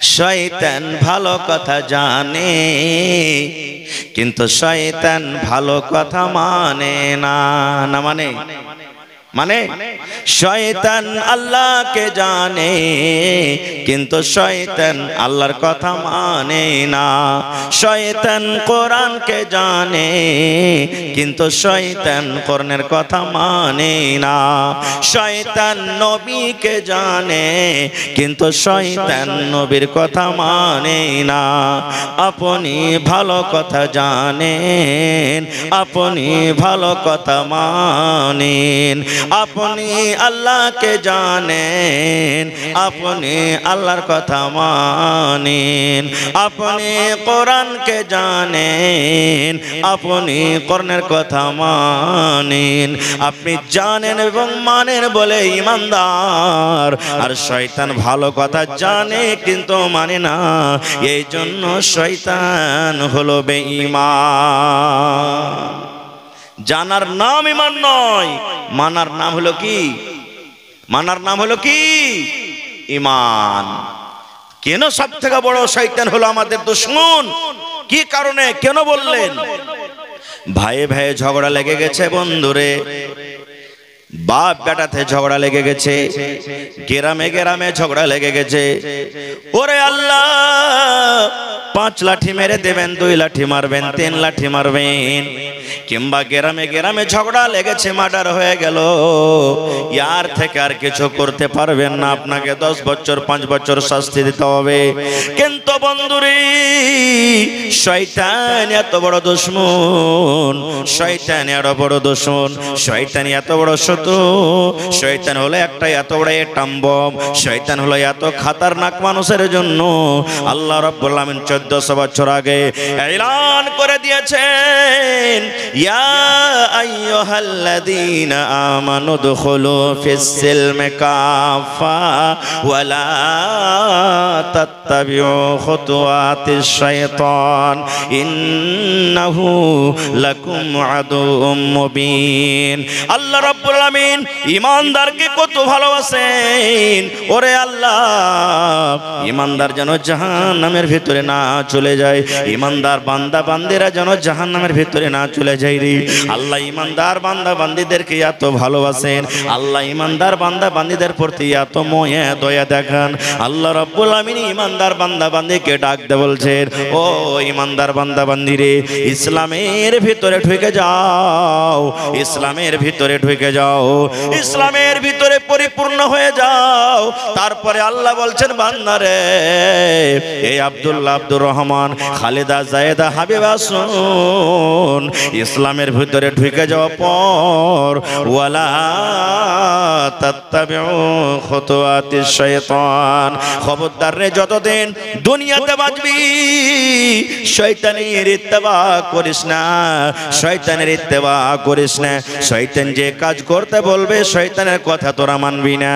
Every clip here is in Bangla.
শয়তান ভালো কথা জানে কিন্তু শয়তান ভালো কথা মানে না। না মানে মানে শয়তান আল্লাহকে জানে কিন্তু শয়তান আল্লাহর কথা মানে না। শয়তান কোরআনকে জানে কিন্তু শয়তান কোরআনের কথা মানে না। শয়তান নবীকে জানে কিন্তু শয়তান নবীর কথা মানে না। আপনি ভালো কথা জানেন, আপনি ভালো কথা মানেন, আপনি আল্লাহকে জানেন, আপনি আল্লাহর কথা মানেন, আপনি কোরআনকে জানেন, আপনি কোরআনের কথা মানেন। আপনি জানেন এবং মানেন বলে ঈমানদার। আর শয়তান ভালো কথা জানে কিন্তু মানে না, এই জন্য শয়তান হলো বেঈমান। জানার নাম ঈমান নয়, মানার নাম হলো কি? মানার নাম হলো কি? ঈমান। কেন সব থেকে বড় শয়তান হলো আমাদের দুশমন? কি কারণে, কেন বললেন? ভাইয়ে ভাইয়ে ঝগড়া লেগে গেছে বন্ধুরে, বাপ বেটাতে ঝগড়া লেগে গেছে, গ্রামে গ্রামে ঝগড়া লেগে গেছে। ওরে আল্লাহ, 5 লাঠি মেরে দেবেন, 2 লাঠি মারবেন, 3 লাঠি মারবেন। কিংবা গ্রামে গ্রামে ঝগড়া লেগেছে, মার্ডার হয়ে গেল, ইয়ার থেকে আর কিছু করতে পারবেন না, আপনাকে 10 বছর 5 বছর শাস্তি দিতে হবে। কিন্তু বন্ধুরে, শয়তান এত বড় দুশমন, শয়তান এত বড় দুশমন, শয়তান এত বড় শত্রু, শয়তান হলো একটা এত বড় এটম বম, শয়তান হলো এত খতরনাক মানুষের জন্য আল্লাহ রাব্বুল আলামিন 1400 বছর আগে এলান করে দিয়েছেন, ইয়া আইয়ুহাল্লাযীনা আমানু দুখুলু ফিস-সিলমি কাফা ওয়া লা তাত্তাবিউ খুতুওয়াতিশ শাইতান ইন্নাহু লাকুম আদুউম মুবিন। আল্লাহ রাব্বুল আলামিন ঈমানদারকে কত ভালোবাসেন। ওরে আল্লাহ, ঈমানদার যেন জাহান্নামের ভিতরে না চলে যায়, ঈমানদার বান্দা বান্দীরা যেন জাহান্নামের ভিতরে না চলে যায় রে। আল্লাহ ঈমানদার বান্দা বান্দীদেরকে এত ভালোবাসেন, আল্লাহ ঈমানদার বান্দা বান্দীদের প্রতি এত মায়া দয়া দেখান। আল্লাহ রাব্বুল আমিন ঈমানদার বান্দা বান্দীকে ডাক দে বলছেন, ও ঈমানদার বান্দা বান্দী রে, ইসলামের ভিতরে ঢুকে যাও, ইসলামের ভিতরে ঢুকে যাও, ইসলামের ভিতরে পরিপূর্ণ হয়ে যাও। তারপরে আল্লাহ বলছেন, বান্দারে, এই আব্দুল্লাহ, আব্দুর রহমান, খালেদা, জায়েদা, হাবিবা, শুন, ইসলামের ভিতরে ঢুকে যাওয়ার পর ওয়ালা তাত্তাবিউ খুতুওয়াতিশ শাইতান, খবরদার রে, যতদিন দুনিয়াতে বাঁচবি শয়তানের ইত্তেবা করিস না, শয়তানের ইত্তেবা করিস না। শয়তান যে কাজ করতে বলবে শয়তানের কথা তোরা মানবি না।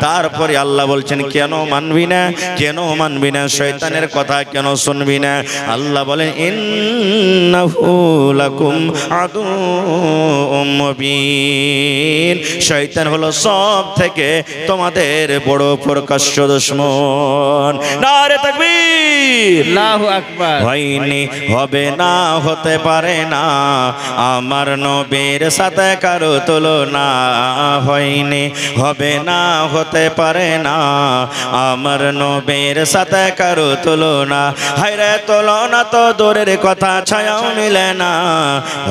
তারপরে আল্লাহ বলছেন, কেন মানবি না, কেন মানবি না, শয়তানের কথা কেন শুনবি না? আল্লাহ বলেন, ইন্নাহু লাকুম আদুউম মুবিন, শয়তান হলো সব থেকে তোমাদের বড় প্রকাশ্য দুশমন। নারে তাকবীর, আল্লাহু আকবার। হয়নি, হবে না, হতে পারে না আমার নবীর সাথে কারো তুলনা, হয়নি, হবে না, হতে পারে না আমার নবীর সাথে কারো তুলনা। হায়রে তুলনা তো দূরের কথা, ছায়াও মিলে না।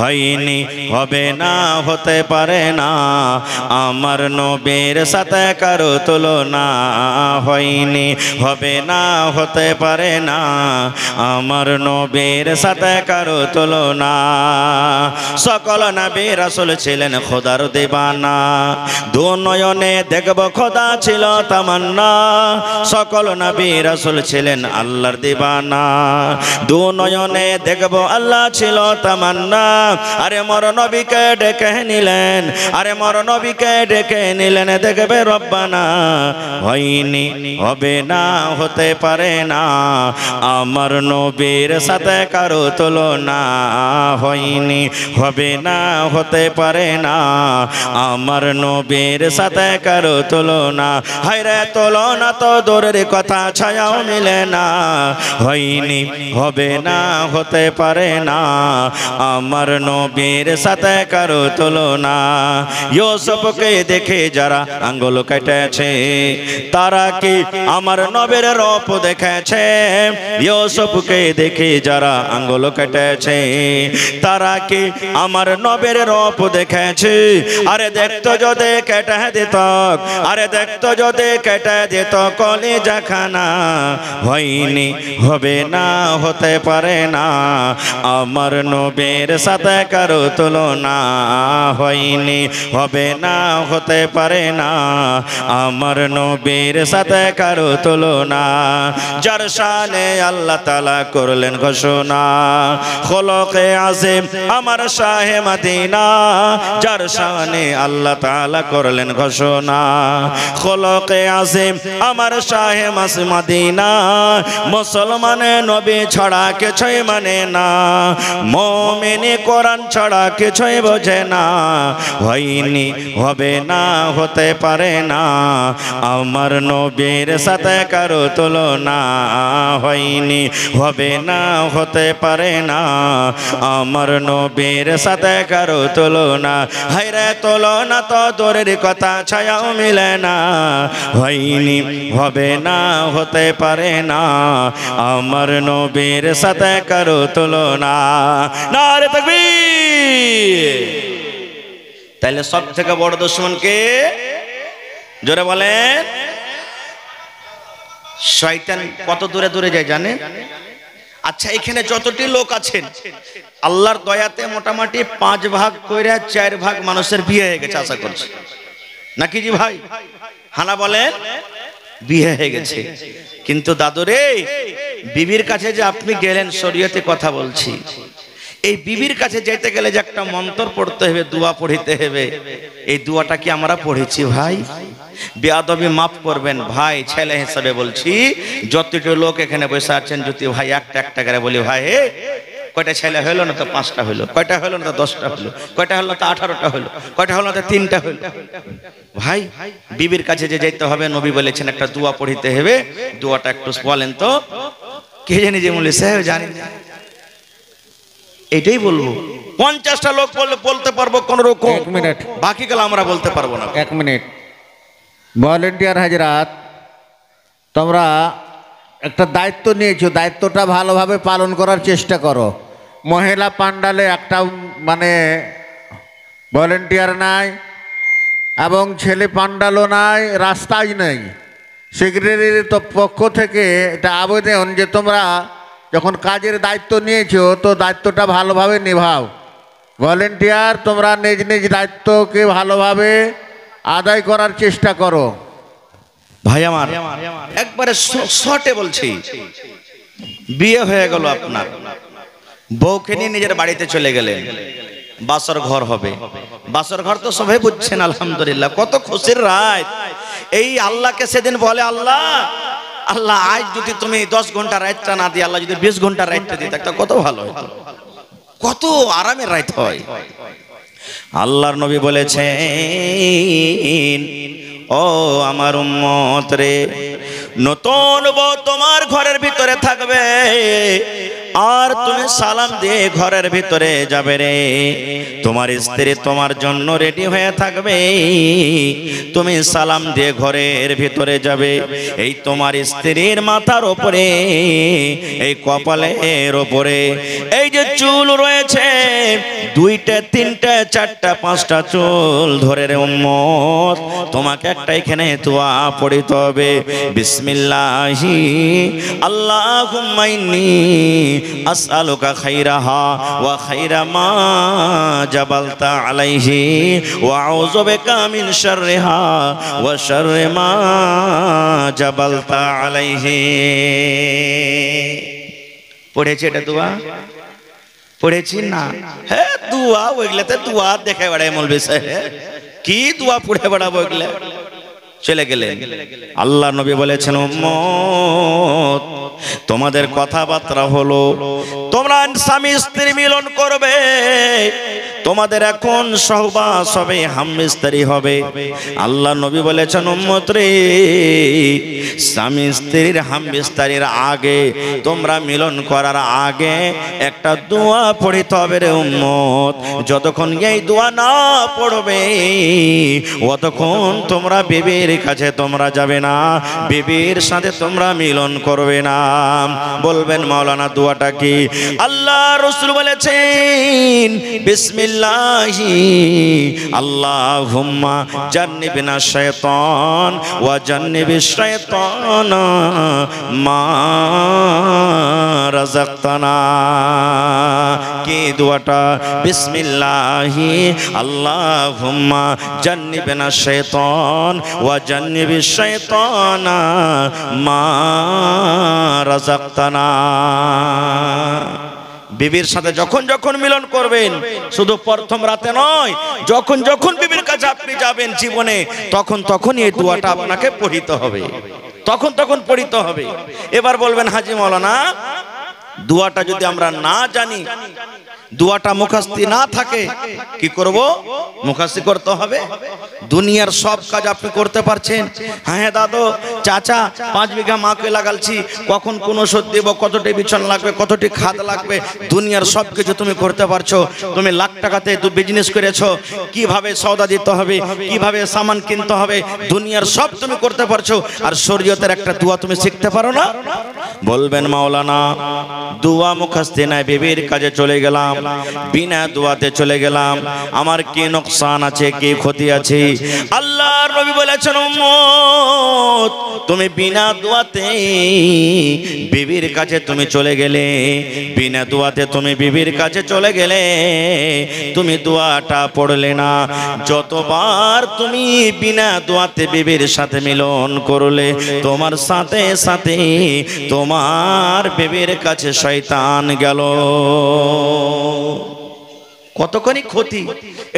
হয়নি, হবে না, হতে পারে না আমার নবীর সাথে কারো তুলনা, হয়নি, হবে না, হতে পারে না আমার নবীর সাথে কারো তুলনা। সকল নবী রাসূল ছিলেন খোদার দিবানা, দু নয়নে দেখব খোদা ছিল তামান্না। সকল নবী রাসূল ছিলেন আল্লাহর দিবানা, দু নয়নে দেখব আল্লাহ ছিল তামান্না। আরে মোর নবীকে ডেকে নিলেন, আরে মোর নবীকে ডেকে নিলেন, দেখবে রব্বানা। হয়নি, হবে না, হতে পারে পারে না আমার নবীর সাথে কারো তুলনা হয়নি হবে না হতে পারে না আমার নবীর সাথে কারো তুলনা হায়রে তুলনা তো দূরের কথা ছায়াও মিলে না হয়নি হবে না হতে পারে না আমার নবীর সাথে কারো তুলনা ইউসুফকে দেখে যারা আঙ্গুল কেটেছে তারা কি আমার নবীর রূপ দেখেছে ইউসুফকে দেখে যারা আঙ্গুল কেটেছে তারা কি আমার নবীর রূপ দেখেছে আরে দেখতো যদি কেটে দিত আরে দেখতো যদি কেটে দিত কলিজা খানা হয়নি হবে না হতে পারে না আমার নবীর সাথে কারো তুলনা হয়নি হবে না হতে পারে না আমার নবীর সাথে কারো তুলনা যার শানে আল্লাহ তাআলা করলেন ঘোষণা খলকে আযম আমার শাহে মদিনা যার শানে আল্লাহ তাআলা করলেন ঘোষণা খলকে আযম আমার শাহে মদিনা মুসলমানে নবী ছাড়া কিছুই মানে না মুমিনে কোরআন ছাড়া কিছুই বোঝে না হয়নি হবে না হতে পারে না আমার নবীর সাথে কারো তুলনা হয়নি হবে না হতে পারে না আমার নবীর সাথে কারো তুলনা হায়রে তুলনা তো দূরের কথা ছায়াও মিলে না হয়নি হবে না হতে পারে না আমার নবীর সাথে কারো তুলনা নারে তাকবীর তাহলে সব থেকে বড় দুশমন কে জোরে বলেন শয়তান কত দূরে দূরে যায় জানেন আচ্ছা এখানে যতটি লোক আছেন আল্লাহর দয়াতে মোটামুটি 5 ভাগ কইরা 4 ভাগ মানুষের বিয়ে হয়ে গেছে আশা করছি নাকি জি ভাই হানা বলেন বিয়ে হয়ে গেছে কিন্তু দাদুরে বিবির কাছে যে আপনি গেলেন শরীয়তে কথা বলছি এই বিবির কাছে যেতে গেলে যে একটা মন্ত্র পড়তে হবে দোয়া পড়িতে হবে এই দোয়াটা কি আমরা পড়েছি ভাই বেয়াদবি মাফ করবেন ভাই ছেলে হিসেবে বলছি যতটি লোক এখানে বসে আছেন যদি ভাই একটা একটা করে বলি ভাই হে কয়টা ছেলে হলো না তো 5টা হলো কয়টা হলো না তো 10টা হলো কয়টা হলো না তো 18টা হলো কয়টা হলো না তো 3টা হলো ভাই বিবির কাছে যে যেতে হবে নবী বলেছেন একটা দোয়া পড়িতে হবে দোয়াটা একটু বলেন তো কে জানি যে বলে সাহেব জানি না এটাই বলবো 50টা লোক বলতে পারবো কোন রকম 1 মিনিট বাকি গেল আমরা বলতে পারবো না 1 মিনিট ভলেন্টিয়ার হাজরাত তোমরা একটা দায়িত্ব নিয়েছো দায়িত্বটা ভালোভাবে পালন করার চেষ্টা করো মহিলা পান্ডালে একটা মানে ভলেন্টিয়ার নাই এবং ছেলে পান্ডালও নাই রাস্তাই নেই সেক্রেটারির তো পক্ষ থেকে এটা আবেদন যে তোমরা যখন কাজের দায়িত্ব নিয়েছো তো দায়িত্বটা ভালোভাবে নিভাও ভলেন্টিয়ার তোমরা নিজ নিজ দায়িত্বকে ভালোভাবে আদায় করার চেষ্টা করো ভাই আমার একবারে শর্টে বলছি বিয়ে হয়ে গেল আপনার বউকে নিয়ে নিজের বাড়িতে চলে গেলেন বাসর ঘর হবে বাসর ঘর তো সবাই বুঝছেন আলহামদুলিল্লাহ কত খুশির রাত এই আল্লাহকে সেদিন বলে আল্লাহ আল্লাহ আজ যদি তুমি 10 ঘন্টা রাতটা না দিয়ে আল্লাহ যদি 20 ঘন্টা রাতটা দিতে একটা কত ভালো হতো কত আরামের রাত হয় আল্লাহর নবী বলেছেন ও আমার উম্মত রে নতুন বউ তোমার ঘরের ভিতরে থাকবে আর তুমি সালাম দিয়ে ঘরের ভিতরে যাবে রে তোমার স্ত্রী তোমার জন্য রেডি হয়ে থাকবে তুমি সালাম দিয়ে ঘরের ভিতরে যাবে এই তোমার স্ত্রীর মাথার উপরে এই কপালের উপরে এই যে চুল রয়েছে 2টা 3টা 4টা 5টা চুল ধরে রে উম্মত তোমাকে একটা এখানে দোয়া পড়িতে হবে বিসমিল্লাহি আল্লাহুম্মা ইন্নী আসআলুকা খাইরাহা ওয়া খাইরা মা জাবালতা আলাইহি ওয়া আউযু বিকা মিন শাররিহা ওয়া শাররি মা জাবালতা আলাইহি পড়েছি এটা দোয়া পড়েছি না হ্যাঁ দোয়া ওইগুলাতে দোয়া দেখে বেড়ায় মৌলভী সাহেব কি দোয়া পড়ে বেড়াবো ওইগুলা চলে গেলেন আল্লাহ নবী বলেছেন উম্মত তোমাদের কথাবার্তা হলো, তোমরা স্বামী স্ত্রী মিলন করবে, তোমাদের এখন সহবাস হবে, হামবিস্তারি হবে। আল্লাহ নবী বলেছেন, উম্মত রে, স্বামী স্ত্রীর হামবিস্তারির আগে, তোমরা মিলন করার আগে একটা দোয়া পড়িতে হবে রে উম্মত। যতক্ষণ এই দোয়া না পড়বে অতক্ষণ তোমরা বিবির কাছে তোমরা যাবে না, বিবির সাথে তোমরা মিলন করবে না। বলবেন মাওলানা দোয়াটা কি? আল্লাহ রাসূল বলেছেন, বিসমিল্লাহি আল্লাহুম্মা জান্নিবনা শাইতান ওয়া জান্নিবিশ শাইতানা মা রাযাকতানা। কি দোয়াটা? বিসমিল্লাহি আল্লাহুম্মা জান্নিবনা শাইতান ওয়া জান্নিবিশ শাইতানা মা রাযাকতানা। বিবির সাথে যখন যখন মিলন করবেন, শুধু প্রথম রাতে নয়, যখন যখন বিবির কাছে আপনি যাবেন জীবনে, তখন তখনই এই দোয়াটা আপনাকে পড়িতে হবে, তখন তখন পড়িতে হবে। এবার বলবেন, হাজী মাওলানা দোয়াটা যদি আমরা না জানি, দোয়াটা মুখস্থি না থাকে, কি করব? মুখস্থি করতে হবে। দুনিয়ার সব কাজ আপনি করতে পারছেন। হ্যাঁ দাদু, চাচা 5 বিঘা মাকে লাগালছি, কখন কোন ওষুধ দেব, কতটি বিছন লাগবে, কতটি খাদ লাগবে, দুনিয়ার সব কিছু তুমি করতে পারছো। তুমি লাখ টাকাতে বিজনেস করেছো, কিভাবে সওদা দিতে হবে, কিভাবে সামান কিনতে হবে, দুনিয়ার সব তুমি করতে পারছো, আর শরীয়তের একটা দোয়া তুমি শিখতে পারো না? বলবেন মাওলানা দোয়া মুখস্থি নাই, বিবির কাজে চলে গেলাম, বিনা দোয়াতে চলে গেলাম, আমার কি নোকসান আছে, কি ক্ষতি আছে? আল্লাহর নবী বলেছেন, উম্মত তুমি বিনা দোয়াতে বিবির কাছে তুমি চলে গেলে, বিনা দোয়াতে তুমি বিবির কাছে চলে গেলে, তুমি দোয়াটা পড়লে না। যতবার তুমি বিনা দোয়াতে বিবির সাথে মিলন করলে, তোমার সাথে সাথে তোমার বিবির কাছে শয়তান গেল। কতখানি ক্ষতি!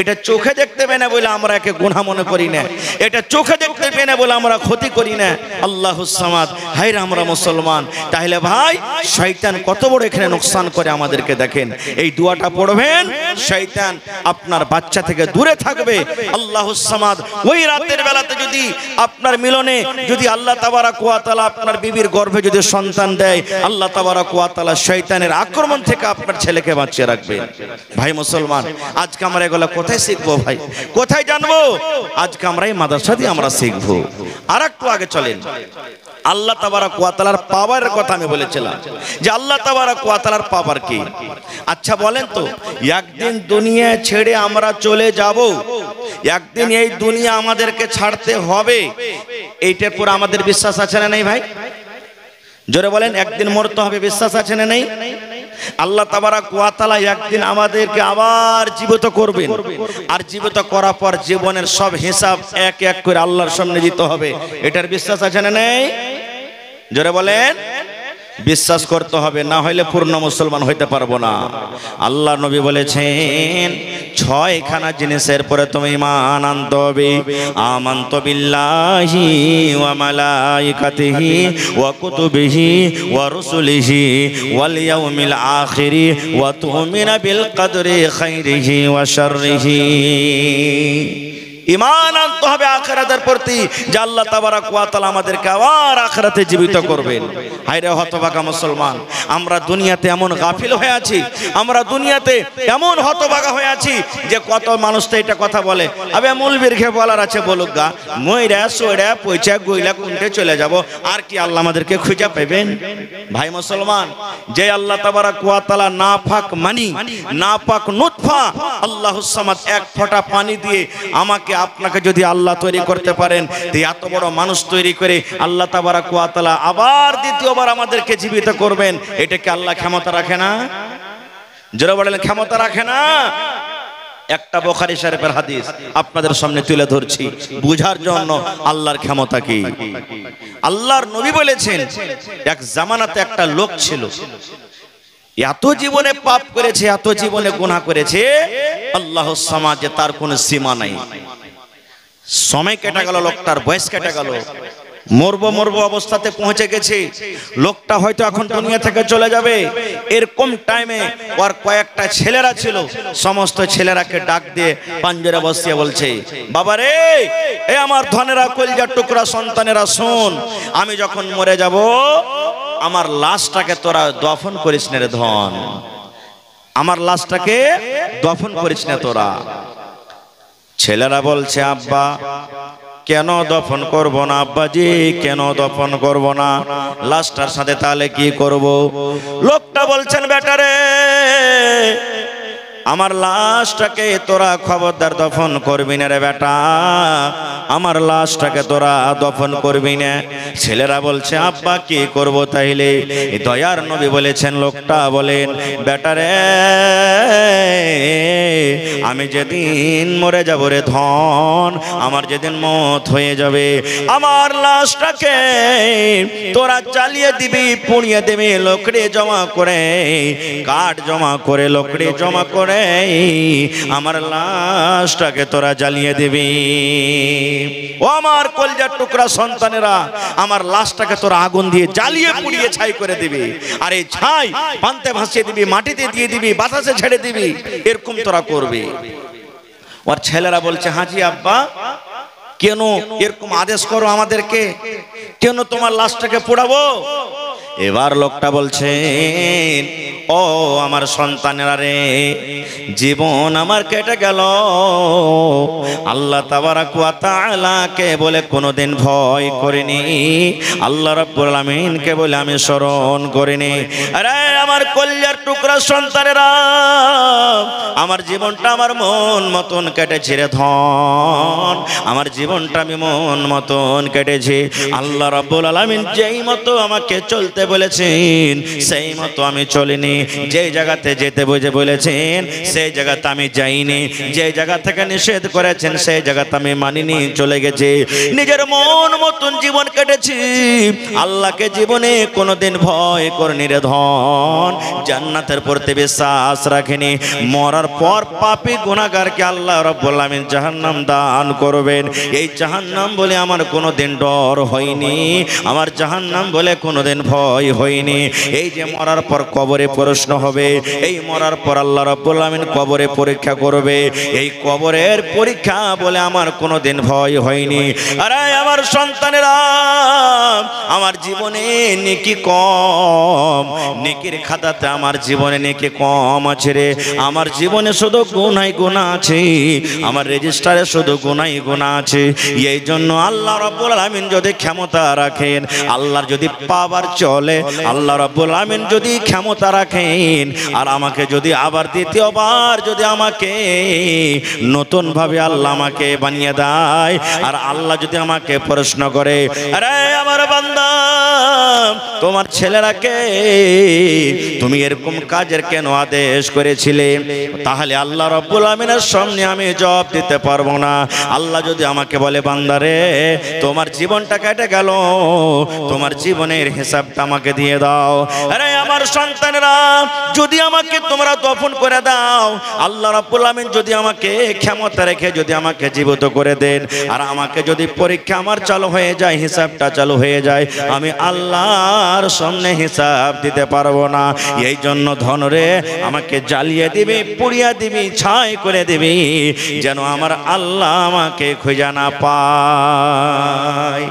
এটা চোখে দেখতে পেয়ে না বলে আমরা একে গুনাহ মনে করি না, এটা চোখে দেখতে পেয়ে না বলে আমরা ক্ষতি করি না। আল্লাহুস সামাদ, হায়রে আমরা মুসলমান। তাহলে ভাই, শয়তান কত বড় এখানে নোকসান করে আমাদেরকে দেখেন। এই দোয়াটা পড়বেন, শয়তান আপনার বাচ্চা থেকে দূরে থাকবে। আল্লাহুস সামাদ, ওই রাতের বেলাতে যদি আপনার মিলনে যদি আল্লাহ তাবারাক ওয়া তাআলা আপনার বিবির গর্ভে যদি সন্তান দেয়, আল্লাহ তাবারাক ওয়া তাআলা শয়তানের আক্রমণ থেকে আপনার ছেলেকে বাঁচিয়ে রাখবেন। ভাই মুসলমান, আজকে আমরা এগুলো কোথায় শিখবো ভাই, কোথায় জানবো? আজকে আমরা এই মাদ্রাসা দিয়ে আমরা শিখবো। আর একটু আগে চলেন, আল্লাহ তাবারাক ওয়া তাআলার পাওয়ারের কথা আমি বলেছিলাম যে আল্লাহ তাবারাক ওয়া তাআলার পাওয়ার কি। আচ্ছা বলেন তো, একদিন দুনিয়া ছেড়ে আমরা চলে যাব, একদিন এই দুনিয়া আমাদেরকে ছাড়তে হবে, এইটার পুরো আমাদের বিশ্বাস আছে না নেই ভাই? জোরে বলেন, একদিন মরতে হবে, বিশ্বাস আছে না নেই? আল্লাহ তাবারাক ওয়া তাআলা একদিন আমাদেরকে আবার জীবিত করবেন, আর জীবিত করার পর জীবনের সব হিসাব এক এক করে আল্লাহর সামনে দিতে হবে। এটার বিশ্বাস আছে না নেই? জোরে বলেন, বিশ্বাস করতে হবে, না হলে পূর্ণ মুসলমান হইতে পারবো না। আল্লাহ নবী বলেছেন 6খানা জিনিসের পরে তুমি ঈমান আনতে হবে। আমানতু বিল্লাহি ওয়া মালাইকাতিহি ওয়া কুতুবিহি ওয়া রুসুলিহি ওয়াল ইয়াউমিল আখিরি ওয়া তুমিনা বিল কদরি খাইরিহি ওয়া শাররিহি। ঈমান আনতে হবে আখিরাতের প্রতি, যে আল্লাহ তাবারাক ওয়া তাআলা আমাদেরকে আবার আখিরাতে জীবিত করবেন। হায়রে হতভাগা মুসলমান, আমরা দুনিয়াতে এমন গাফিল হয়ে আছি, আমরা দুনিয়াতে এমন হতভাগা হয়ে আছি যে কত মানুষ তো এটা কথা বলে, আবে মৌলবীর ঘে বলার আছে বলুক গা, মইরা সইরা পয়সা গইলা কোনটে চলে যাব, আর কি আল্লাহ আমাদেরকে খুঁজে পাবেন? ভাই মুসলমান, যে আল্লাহ তাবারাক ওয়া তাআলা নাপাক মানি, নাপাক নুতফা আল্লাহুস সামাদ, এক ফোঁটা পানি দিয়ে আমাকে আপনাকে যদি আল্লাহ তৈরি করতে পারেন, তো এত বড় মানুষ তৈরি করে আল্লাহ তাবারাক ওয়া তাআলা আবার দ্বিতীয়বার আমাদেরকে জীবিত করবেন, এটাকে আল্লাহ ক্ষমতা রাখে না? যারা বলেন ক্ষমতা রাখে না। একটা বুখারী শরীফের হাদিস আপনাদের সামনে তুলে ধরছি বুঝার জন্য আল্লাহর ক্ষমতা কি। আল্লাহর নবী বলেছেন, এক জামানাতে একটা লোক ছিল, এত জীবনে পাপ করেছে, এত জীবনে গুনাহ করেছে, আল্লাহর সমাজে তার কোনো সীমা নাই। সময় কেটে গেল, লোকটার বয়স কেটে গেল, মরবো অবস্থাতে পৌঁছে গেছে। লোকটা হয়তো এখন দুনিয়া থেকে চলে যাবে। এরকম টাইমে ওর কয়েকটা ছেলেরা ছিল, সমস্ত ছেলেরাকে ডাক দিয়ে পাঞ্জরে বসিয়ে বলছে, বাবা রে, এ আমার ধনেরা, কলিজার টুকরা সন্তানেরা, শোন, আমি যখন মরে যাব আমার লাশটাকে তোরা দফন করিস না রে ধন, আমার লাশটাকে দফন করিস না তোরা। ছেলেরা বলছে, আব্বা কেন দফন করব না আব্বাজি, কেন দফন করব না, লাশটার সাথে তাহলে কি করব? লোকটা বলছেন, বেটারে, আমার লাশটাকে তোরা খবরদার দফন করবি না রে বেটা, আমার লাশটাকে তোরা দফন করবি না। ছেলেরা বলছে, আব্বা কি করব তাইলে? দয়ার নবী বলেছেন, লোকটা বলেন, বেটারে, আমি যেদিন মরে যাব রে ধন, আমার যেদিন মত হয়ে যাবে, আমার লাশটাকে তোরা জ্বালিয়ে দিবি, পুড়িয়ে দিবি, লকড়ি জমা করে, কাঠ জমা করে, লকড়ি জমা করে আমার লাশটাকে তোরা জ্বালিয়ে দিবি। ও আমার কলিজার টুকরা সন্তানেরা, আমার লাশটাকে তোরা আগুন দিয়ে জ্বালিয়ে পুড়িয়ে ছাই করে দিবি, আর এই ছাই পান্তে ভাসিয়ে দিবি, মাটিতে দিয়ে দিবি, বাতাসে ছেড়ে দিবি, এরকম তোরা করবি। ওর ছেলেরা বলছে, হাজি আব্বা, কেন এরকম আদেশ করো আমাদেরকে, কেন তোমার লাশটাকে পোড়াবো? এবার লোকটা বলছেন, ও আমার সন্তানেরা রে, জীবন আমার কেটে গেল, আল্লাহ তাবারাক ওয়া তাআলাকে বলে কোনোদিন ভয় করিনি, আল্লাহ রাব্বুল আলামিনকে বলে আমি স্মরণ করিনি। আরে আমার কলিজার টুকরা সন্তানেরা, আমার জীবনটা আমার মন মতন কেটেছে রে ধন, আমার জীবনটা আমি মন মতন কেটেছি। আল্লাহ রাব্বুল আলামিন যেই মতো আমাকে চলতে বলেছেন সেই মতো আমি চলিনি, যে জায়গাতে যেতে বুঝে বলেছেন সেই জায়গাতে আমি যাইনি, যে জায়গা থেকে নিষেধ করেছেন সেই জায়গাতে আমি মানিনি, চলে গেছি, নিজের মন মতন জীবন কেটেছি, আল্লাহকে জীবনে কোনোদিন ভয় করিনি রে ধন, জান্নাতের প্রতি বিশ্বাস রাখিনি, মরার পর পাপী গুনাহগারকে আল্লাহ রাব্বুল আলামিন জাহান্নাম দান করবেন, এই জাহান্নাম বলে আমার কোনোদিন ডর হয়নি, আমার জাহান্নাম বলে কোনোদিন ভয় হয়নি। এই যে মরার পর কবরে প্রশ্ন হবে, এই মরার পর আল্লাহ রাব্বুল আলামিন কবরে পরীক্ষা করবে, এই কবরের পরীক্ষা বলে আমার কোনোদিন ভয় হয়নি। আরে আমার সন্তানেরা, আমার জীবনে নেকি কম, নেকির খাতাতে আমার জীবনে নেকি কম আছে রে, আমার জীবনে শুধু গুনাহ গুনাহ আছে, আমার রেজিস্টারে শুধু গুনাহ গুনাহ আছে। এই জন্য আল্লাহ রাব্বুল আলামিন যদি ক্ষমতা রাখেন, আল্লাহর যদি পাওয়ার চলে, আল্লাহ রাব্বুল আলামিন যদি ক্ষমতা রাখেন, আর আমাকে যদি আবার দ্বিতীয়বার যদি আমাকে নতুন ভাবে আল্লাহ আমাকে বানিয়ে দেয়, আর আল্লাহ যদি আমাকে প্রশ্ন করে, আরে আমার বান্দা, তোমার ছেলেরাকে তুমি এরকম কাজের কেন আদেশ করেছিলে, তাহলে আল্লাহ রাব্বুল আলামিনের সামনে আমি জবাব দিতে পারবো না। আল্লাহ যদি আমাকে বলে, বান্দারে, তোমার জীবনটা কেটে গেল, তোমার জীবনের হিসাবটা আমাকে দিয়ে দাও, আরে আমার সন্তানেরা, যদি আমাকে তোমরা দফন করে দাও, আল্লাহ রাব্বুল আলামিন যদি আমাকে ক্ষমতা রেখে যদি আমাকে জীবিত করে দেন, আর আমাকে যদি পরীক্ষা আমার চালু হয়ে যায়, হিসাবটা চালু হয়ে যায়, আমি আল্লাহর সামনে হিসাব দিতে পারবো না। এই জন্য ধনরে আমাকে জ্বালিয়ে দিবি, পুড়িয়ে দিবি, ছাই করে দিবি, যেন আমার আল্লাহ আমাকে খুঁজে না পায়।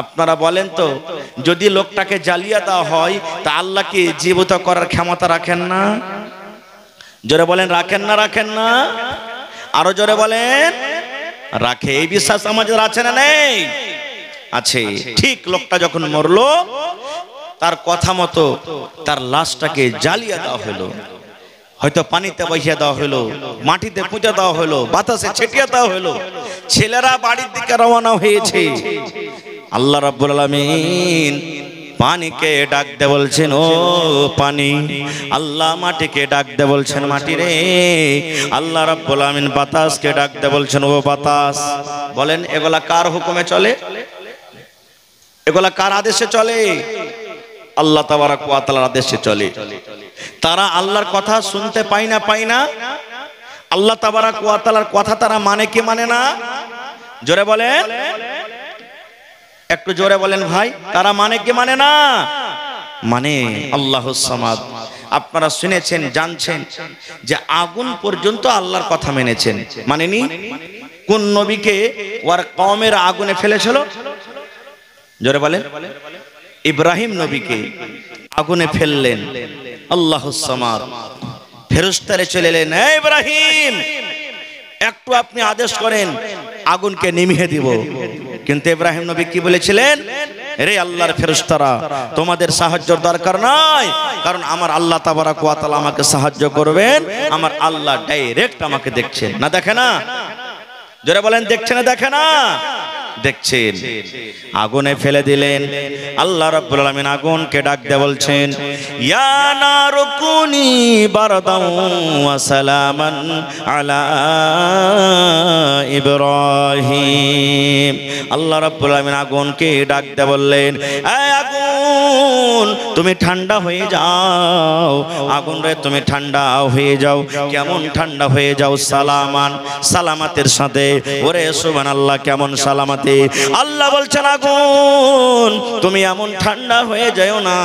আপনারা বলেন তো, যদি লোকটাকে জ্বালিয়ে দেওয়া হয় তা আল্লাহ কি জীবিত করার ক্ষমতা রাখেন না? জোরে বলেন, রাখেন না? রাখেন না? আরো জোরে বলেন, রাখে। এই বিশ্বাস আমাদের আছে না নেই? আছে। ঠিক লোকটা যখন মরলো, তার কথা মতো তার লাশটাকে জ্বালিয়ে দেওয়া হলো, হয়তো পানিতে বসিয়ে দেওয়া হলো, মাটিতে পুঁতে দেওয়া হলো, বাতাসে ছিটিয়ে দেওয়া হলো, ছেলেরা বাড়ির দিকে রওনা হয়েছে। আল্লাহ রাব্বুল আলামিন পানিকে ডাকতে বলছেন, ও পানি, আল্লাহ মাটিকে ডাকতে বলছেন, মাটি রে, আল্লাহ রাব্বুল আলামিন বাতাসকে ডাকতে বলছেন, ও বাতাস। বলেন, এগুলা কার হুকুমে চলে? এগুলা কার আদেশে চলে? আল্লাহ তাবারাক ওয়া তাআলার আদেশে চলে। তারা আল্লাহর কথা শুনতে পায় না? আল্লাহ তাবারাক ওয়া তাআলার কথা তারা মানে কি মানে না? জোরে বলেন। একটু জোরে বলেন ভাই, তারা মানে কি মানে না? মানে আল্লাহুস সামাদ। আপনারা শুনেছেন, জানছেন যে আগুন পর্যন্ত আল্লাহর কথা মেনেছেন, মানেনি? কোন নবীকে ওর কওমের আগুনে ফেলেছিল? জোরে বলেন। ইব্রাহিম নবীকে আগুনে ফেললেন আল্লাহুস সামাদ। ফেরেশতারা চলে এলেন, হে ইব্রাহিম, একটু আপনি আদেশ করেন, আগুনকে নিভিয়ে দিব। কিন্তু ইব্রাহিম নবী কি বলেছিলেন? রে আল্লাহর ফেরেশতারা, তোমাদের সাহায্যের দরকার নাই, কারণ আমার আল্লাহ তাবারাক ওয়া তাআলা আমাকে সাহায্য করবেন। আমার আল্লাহ ডাইরেক্ট আমাকে দেখছেন, না দেখে না? জোরে বলেন, দেখছে না দেখে না? দেখছেন। আগুনে ফেলে দিলেন। আল্লাহ রাব্বুল আলামিন আগুনকে ডাক দিয়ে বলছেন, ইয়া নারু কুনি বারদান ওয়া সালামান আলা ইব্রাহিম। আল্লাহ রাব্বুল আলামিন আগুনকে ডাক দিয়ে বললেন, এই আগুন, তুমি ঠান্ডা হয়ে যাও। আগুন রে, তুমি ঠান্ডা হয়ে যাও। কেমন ঠান্ডা হয়ে যাও? সালামান, সালামাতের সাথে। ওরে সুবহানাল্লাহ, কেমন সালামাত! আল্লাহ বলছেন, আগুন, তুমি এমন ঠান্ডা হয়ে যাও না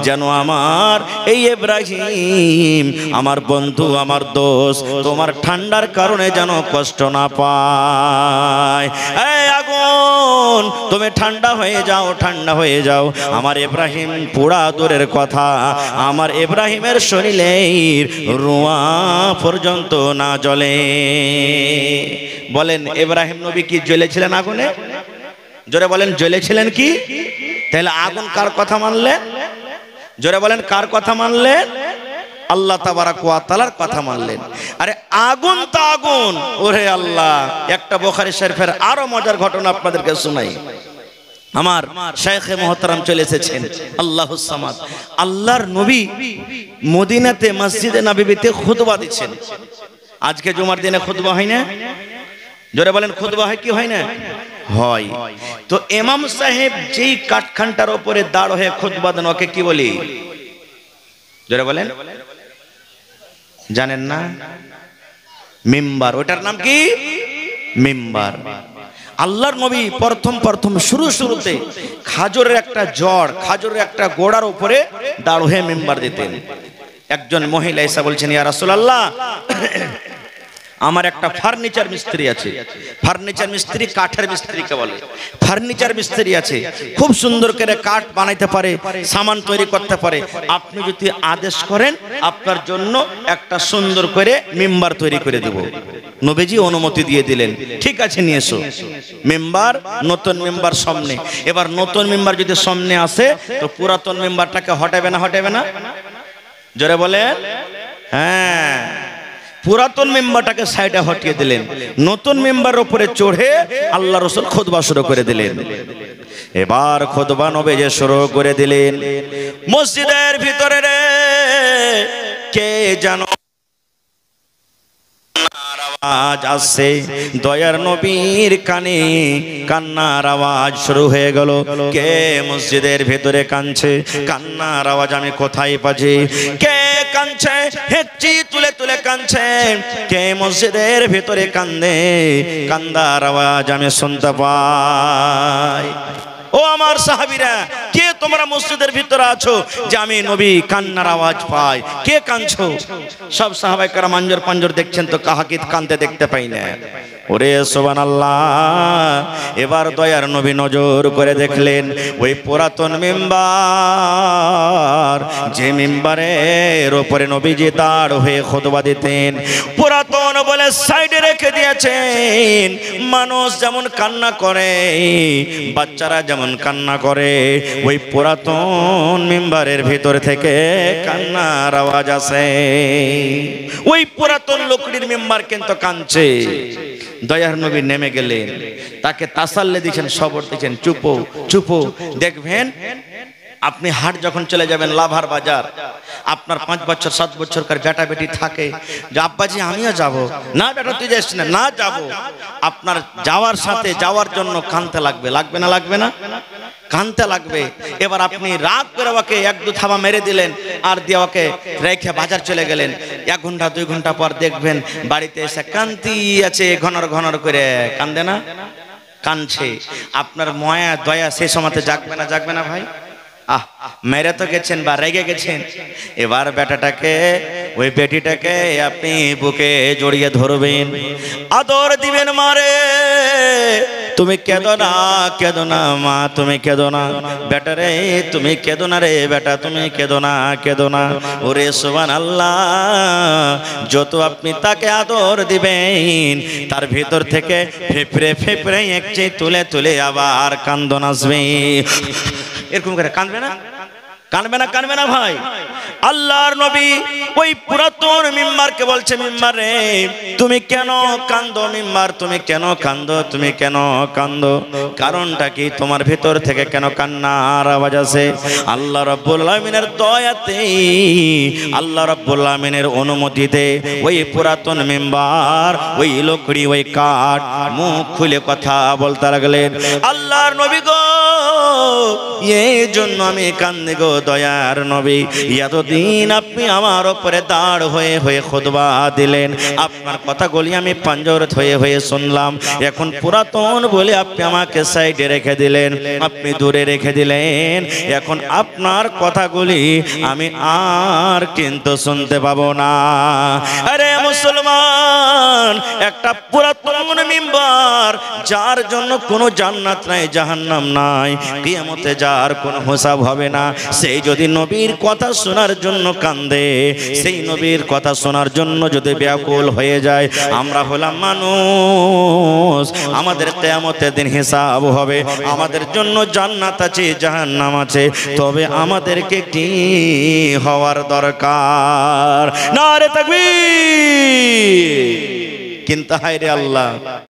যেন আমার এই ইব্রাহিম, আমার বন্ধু, আমার দোস্ত, তোমার ঠান্ডার কারণে যেন কষ্ট না পায়। এই আগুন, তুমি ঠান্ডা হয়ে যাও, ঠান্ডা হয়ে যাও। আমার ইব্রাহিম পোড়া দূরের কথা, আমার ইব্রাহিমের শরীরের রুয়া পর্যন্ত না জ্বলে। বলেন, ইব্রাহিম নবী কি জ্বলেছিলেন আগুনে? জোরে বলেন, জ্বলেছিলেন কি? তাহলে আগুন কার কথা মানলেন? জোরে বলেন, কার কথা মানলেন? আল্লাহ তাবারাক ওয়া তাআলার কথা মানলেন। আরে আগুন তো আগুন। ওরে আল্লাহ, একটা বুখারী শরীফের আরো মজার ঘটনা আপনাদেরকে শোনাই। আমার শাইখে মুহতারাম চলে এসেছেন, আল্লাহুস সামাদ। আল্লাহর নবী মদিনাতে মসজিদে নববীতে খুতবা দিচ্ছেন। আজকে জুমার দিনে খুতবা হয় না? জোরে বলেন, খুতবা হয় কি হয় না? হয়। তো ইমাম সাহেব যেই কাঠখানটার উপরে দাঁড় হয়ে খুতবা দেন, ওকে কি বলি? জোরে বলেন, জানেন না? মিম্বার। ওটার নাম কি? মিম্বার। আল্লাহর নবী প্রথম শুরুতে খাজরের একটা জড়, খাজরের একটা গোড়ার উপরে দাঁড় হয়ে মিম্বার দিতেন। একজন মহিলা এসে বলছেন, ইয়া রাসূলুল্লাহ, আমার একটা ফার্নিচার মিস্ত্রি আছে। ফার্নিচার মিস্ত্রি কাঠের মিস্ত্রিকে বলে। ফার্নিচার মিস্ত্রি আছে, খুব সুন্দর করে কাঠ বানাইতে পারে, সামান তৈরি করতে পারে। আপনি যদি আদেশ করেন, আপনার জন্য একটা সুন্দর করে মিম্বার তৈরি করে দেব। নবীজি অনুমতি দিয়ে দিলেন, ঠিক আছে, নিয়ে এসো। মিম্বার, নতুন মিম্বার সামনে। এবার নতুন মিম্বার যদি সামনে আসে, তো পুরাতন মিম্বারটাকে হটাবে না? হটাবে না? জোরে বলেন। হ্যাঁ, পুরাতন মেম্বারটাকে সাইডে হটিয়ে দিলেন। নতুন মেম্বারের উপরে চড়ে আল্লাহ রাসূল খুতবা শুরু করে দিলেন। এবার খুতবা নবীজি শুরু করে দিলেন। মসজিদের ভিতরে রে কে জানো আওয়াজ আসছে, দয়ার নবীর কানে কান্নার আওয়াজ শুরু হয়ে গেল। কে মসজিদের ভিতরে কাঁদছে? কান্নার আওয়াজ আমি কোথায় পাচ্ছি? কে কাঁদছে? হেঁচি তুলে তুলে কাঁদছে। কে মসজিদের ভিতরে কান্দে? কান্দার আওয়াজ আমি শুনতে পাই। ও আমার সাহাবীরা, কে তোমরা মসজিদের ভিতরে আছো যে আমি নবী কান্নার আওয়াজ পাই? কে কাঁদছো? সব সাহাবায়ে কেরাম আঞ্জর পাঞ্জর দেখছেন, তো কাহাকে কাঁদতে দেখতে পাই না। ওরে সুবহানাল্লাহ। এবার দয়ার নবী নজর করে দেখলেন, ওই পুরাতন মিম্বার, যে মিম্বারের উপরে নবীজি দাঁড় হয়ে খুতবা দিতেন, পুরাতন বলে সাইডে রেখে দিয়েছেন। মানুষ যেমন কান্না করে, বাচ্চারা যেমন কান্না করে, ওই পুরাতন মিম্বারের ভিতর থেকে কান্নার আওয়াজ আসে। ওই পুরাতন লকড়ির মিম্বার কিন্তু কাঁদছে। দয়ার নবী নেমে গেলেন, তাকে তাসাল্লি দিয়েছেন, সবর দিয়েছেন, চুপো চুপো। দেখবেন আপনি হাট যখন চলে যাবেন, লাভার বাজার, আপনার 5 বছর 7 বছরকার বেটা বেটি থাকে, যে আব্বাজি আমিও যাব। না বেটা তুই যাস না। না যাব। আপনার যাওয়ার সাথে যাওয়ার জন্য কানতে লাগবে, লাগবে না? লাগবে না? কানতে লাগবে। এবার আপনি রাগ করে ওকে 1-2 থাবা মেরে দিলেন, আর দিয়ে ওকে রেখে বাজার চলে গেলেন। 1 ঘন্টা 2 ঘন্টা পর দেখবেন বাড়িতে এসে কান্তি আছে, ঘনর ঘনর করে কান্দে না? কাঁদছে, আপনার মায়া দয়া সে সময়তে জাগবে না? জাগবে না ভাই? মেরে তো গেছেন বা রেগে গেছেন, এবার বেটাটাকে ওই বেটিটাকে আপনি বুকে জড়িয়ে ধরবেন, আদর দিবেন। মারে তুমি কেঁদো না, কেঁদো না মা, তুমি কেঁদো না। বেটা রে তুমি কেঁদো না রে বেটা, তুমি কেঁদো না, কেঁদো না। ওরে সুবহানাল্লাহ, যত আপনি তাকে আদর দিবেন তার ভিতর থেকে ফেফড়ে ফেফড়ে একচে তুলে তুলে আবার কান্দন আসবে। এরকম করে কাঁদবে না? কাঁদবে না? কাঁদবে না ভাই? আল্লাহর নবী ওই পুরাতন মিম্বারকে বলছে, মিম্বার রে তুমি কেন কান্দো? মিম্বার তুমি কেন কান্দো? তুমি কেন কান্দো? কারণটা কি? তোমার ভিতর থেকে কেন কান্নার আওয়াজ আসে? আল্লাহ রাব্বুল আলামিনের দয়াতে, আল্লাহ রাব্বুল আলামিনের অনুমতিতে ওই পুরাতন মিম্বার, ওই লকড়ি, ওই কাঠ মুখ খুলে কথা বলতে লাগলেন। আল্লাহর নবী গো, এই জন্য আমি কান্দি গো দয়ার নবী, এতদিন আপনি আমার উপরে দাঁড় হয়ে হয়ে খুতবা দিলেন, আপনার কথাগুলি আমি পাঞ্জরত হয়ে হয়ে শুনলাম, এখন পুরাতন বলে আপনি আমাকে সাইডে রেখে দিলেন, আপনি দূরে রেখে দিলেন, এখন আপনার কথাগুলি আমি আর কিন্তু শুনতে পাবো না। আরে মুসলমান, একটা পুরাতন মিম্বার যার জন্য কোনো জান্নাত নাই, জাহান্নাম নাই, কিয়ামতে যার কোনো হিসাব হবে না, সেই যদি নবীর কথা শোনার জন্য কান্দে, সেই নবীর কথা শোনার জন্য যদি ব্যাকুল হয়ে যায়, আমরা হলাম মানুষ, আমাদের কিয়ামতের দিন হিসাব হবে, আমাদের জন্য জান্নাত আছে, জাহান্নাম আছে, তবে আমাদেরকে কি হওয়ার দরকার? নারে তাকবীর! কিন্তু হায় রে আল্লাহ,